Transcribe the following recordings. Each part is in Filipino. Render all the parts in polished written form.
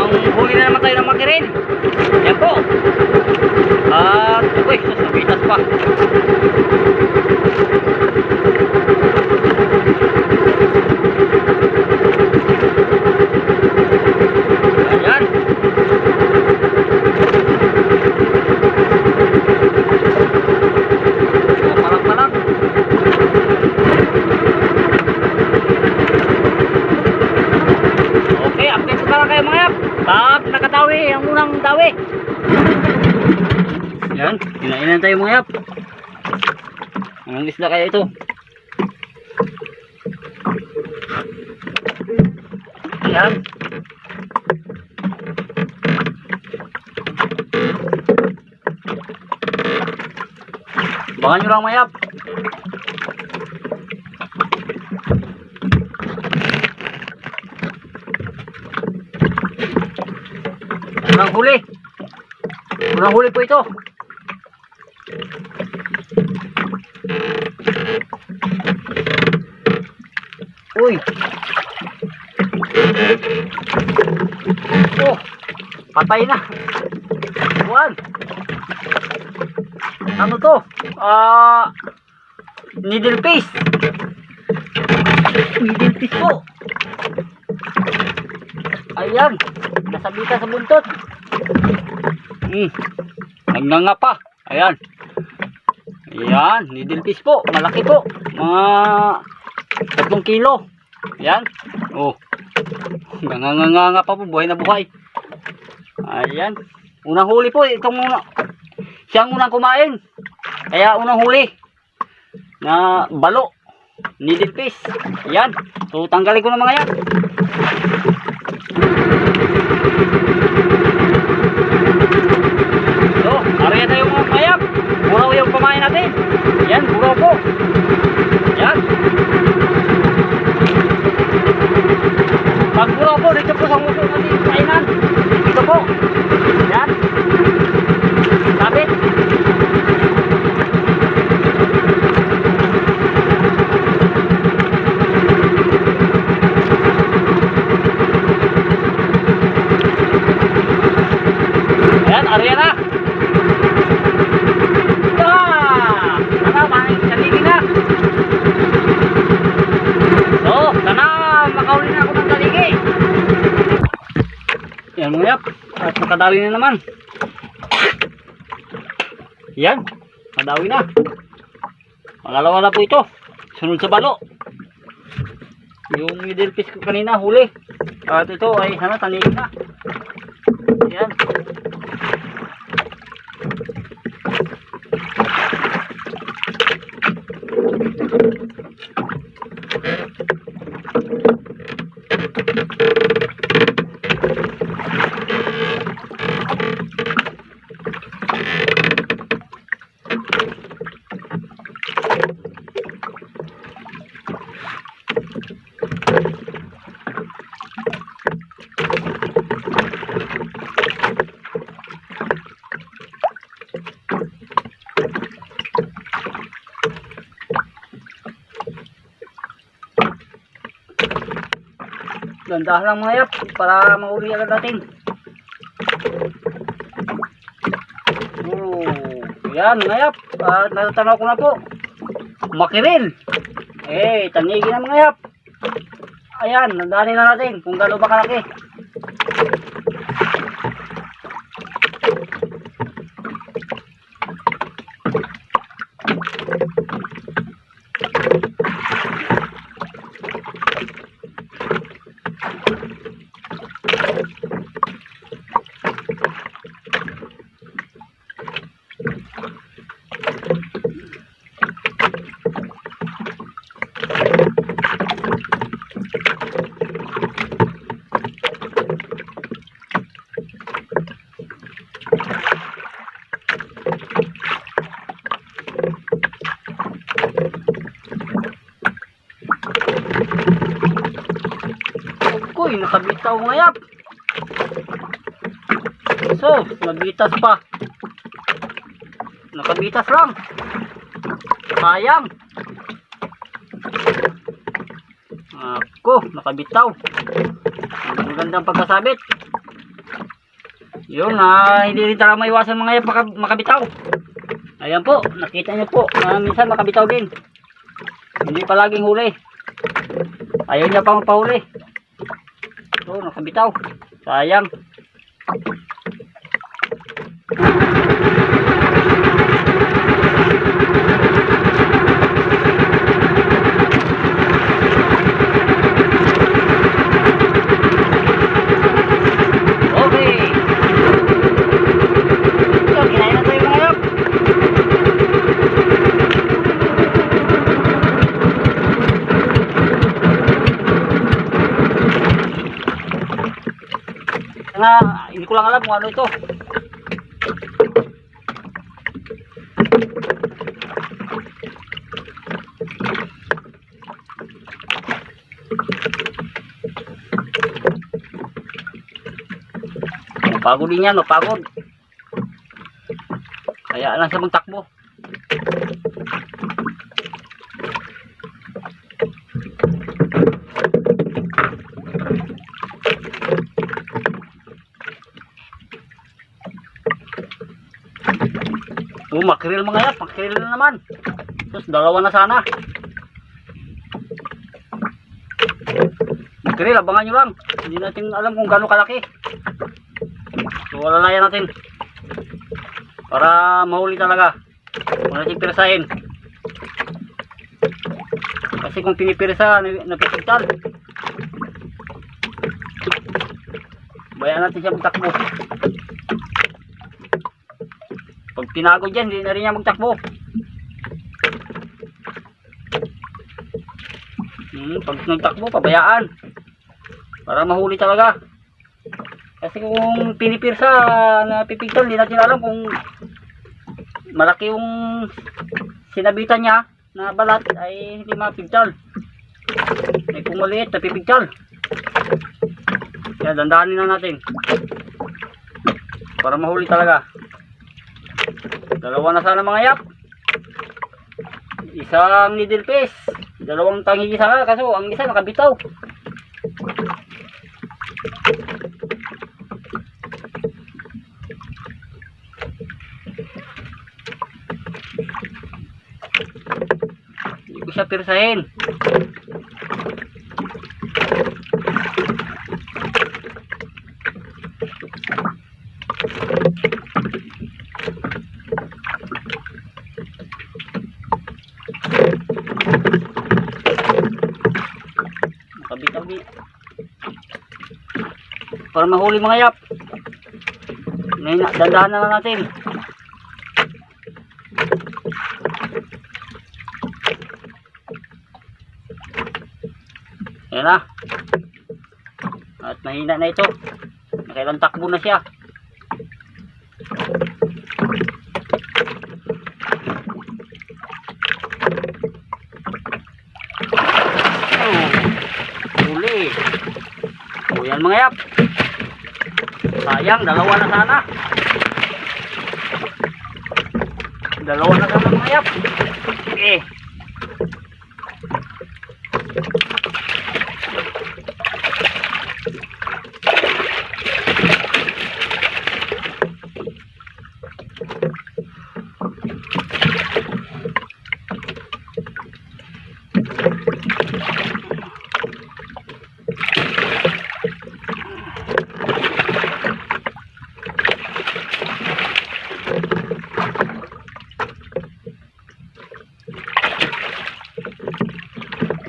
Huli na naman tayo ng makirin. Yan po. At uy, sasabitas pa. Ayan. Parang-parang. Okay, update ko lang kayo mga yap. Pag nakadawi, ang unang dawi. Yan, kinainan tayo mga yap. Anong isda kaya ito? Yan. Baka nyo lang mga yap. Unang huli. Unang huli po ito. Uy. Oh, patay na. Buwan. Ano to? Needle fish. Needle fish po. Ayan. Nasabita sa buntot. Nagnanga pa. Ayan. Ayan. Needle fish po. Malaki po. Mga 3 kilo. Ayan. Oh. Nanganganga pa po. Buhay na buhay. Ayan. Unang huli po. Itong siyang unang kumain. Kaya unang huli. Na balo. Needle fish. Ayan. So tanggalin ko na mga yan. So, ariya tayo mga mayap. Buraw yung pamain natin. Yan, buraw po. Yan. Pag buraw po, dito po sa muso natin kainan. Dito po. Yan. Sabit. Ayan, ariya na. Yan mga yap. At nakadawi na naman. Yan. Nakadawi na. Pangalawa na po ito. Sunod sa balo. Yung middle fish ko kanina huli. At ito ay sana tanigin na. Yan. Gandahan lang mga yap para mahuli agad natin. Yan mga yap. Natatanaw ko na po. Makiril. Tanigin na mga yap. Ayan, nandani na natin kung gano'n ba kalaki. Uy, nakabitaw mga yap. So, nabitas pa. Nakabitas lang. Sayang. Ako, nakabitaw. Ang gandang pagkasabit. Yun, hindi rin talaga maiwasan mga yan makabitaw. Ayan po, nakita nyo po, minsan makabitaw din. Hindi palaging huli. Ayaw niya pang pahuli. So, nakabitaw. Sayang. Hindi ko lang alam kung ano ito. Mapagod din yan, mapagod. Kaya lang siya magtakbo. Makril mga yan, makril na naman. Tapos dalawa na sana. Makril, abangan nyo lang. Hindi natin alam kung gaano kalaki. So walalayan natin para mahuli talaga. Huwag natin pirasahin. Kasi kung pinipirsa, napipigtal. Bayaan natin siya magtakbo. Pag tinago dyan, hindi na rin niya magtakbo. Pag nagtakbo, pabayaan. Para mahuli talaga. Kasi kung pinipirsa, napipigtal, hindi natin alam kung malaki yung sinabitan niya na balat ay hindi mapigtal. Ay kung maliit, napipigtal. Kaya dandahanin na natin. Para mahuli talaga. Dalawa na sana mga yap. Isang needle fish. Dalawang tangi sana, kaso ang isa nakabitaw. Hindi ko siya pirsahin. Tabi-tabi para mahuli mga yap. Dandahan na natin. Ayan na. At mahina na ito. Nakailang takbo na siya. O yan mga yap. Sayang, dalawa na sana. Dalawa na sana mga yap. Okay.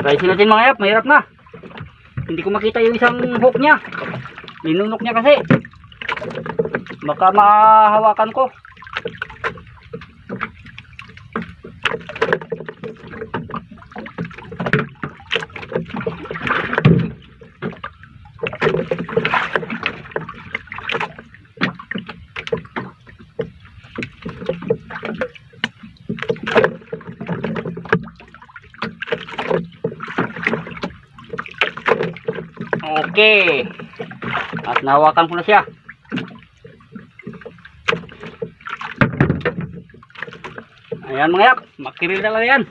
Raisin natin mga yap, mahirap na. Hindi ko makita yung isang hook niya. Linunok niya kasi. Baka mahawakan ko. Okay. At nahawakan ko na siya. Ayan mga yap, makiril na lang yan.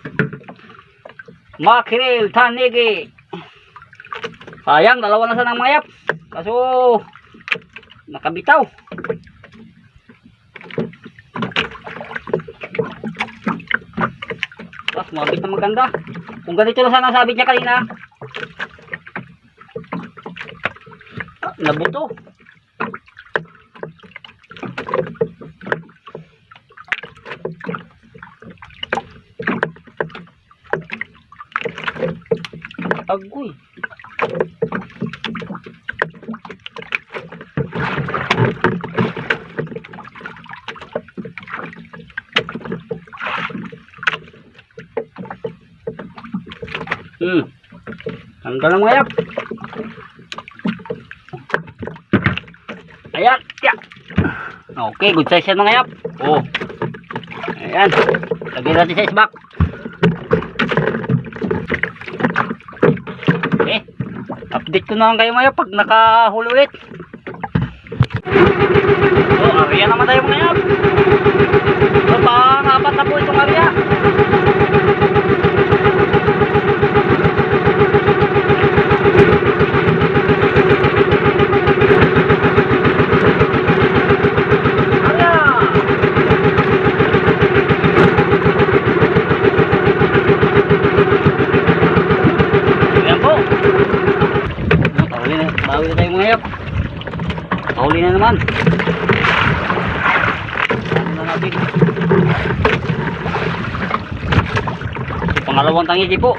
Makiril, tanigi. Sayang, dalawa na sana mga yap. Kaso nakabitaw. Sumabit na maganda. Kung ganito lang sana sabit niya kanina. Nabuto. Agoy. Tanggal na mga yap. Ayan. Yeah. Okay, good size yan mga yap. Oh. Ayan. Lagyan natin sa isbak. Okay. Update ko naman kayo mga yap pag nakahuli ulit. So, area naman tayo mga yap. So, pang-apat na po itong area. Bawi na tayo mga yap. Kahuli na naman. Ano na natin? Pangalawang tangisi po.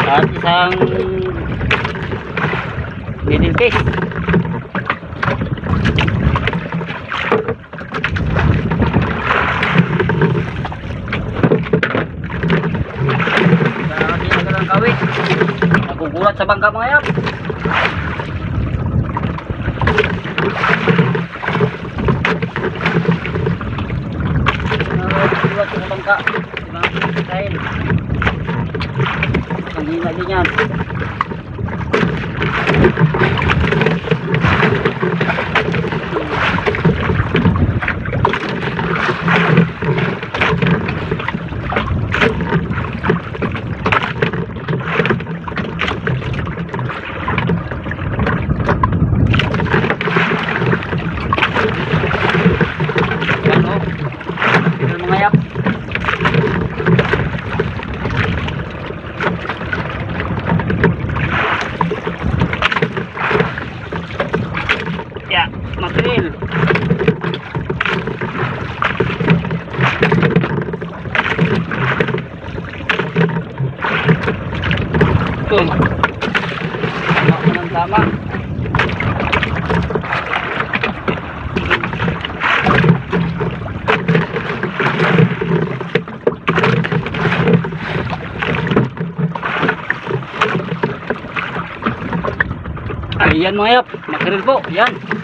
At isang middle fish. Nagugulat sa bangka mga yap. Nagugulat sa bangka. Mga pagkain. Ang hina din yan. Makril. Ito. Tama ko ng tama. Ayan mga yap. Makril po. Yan.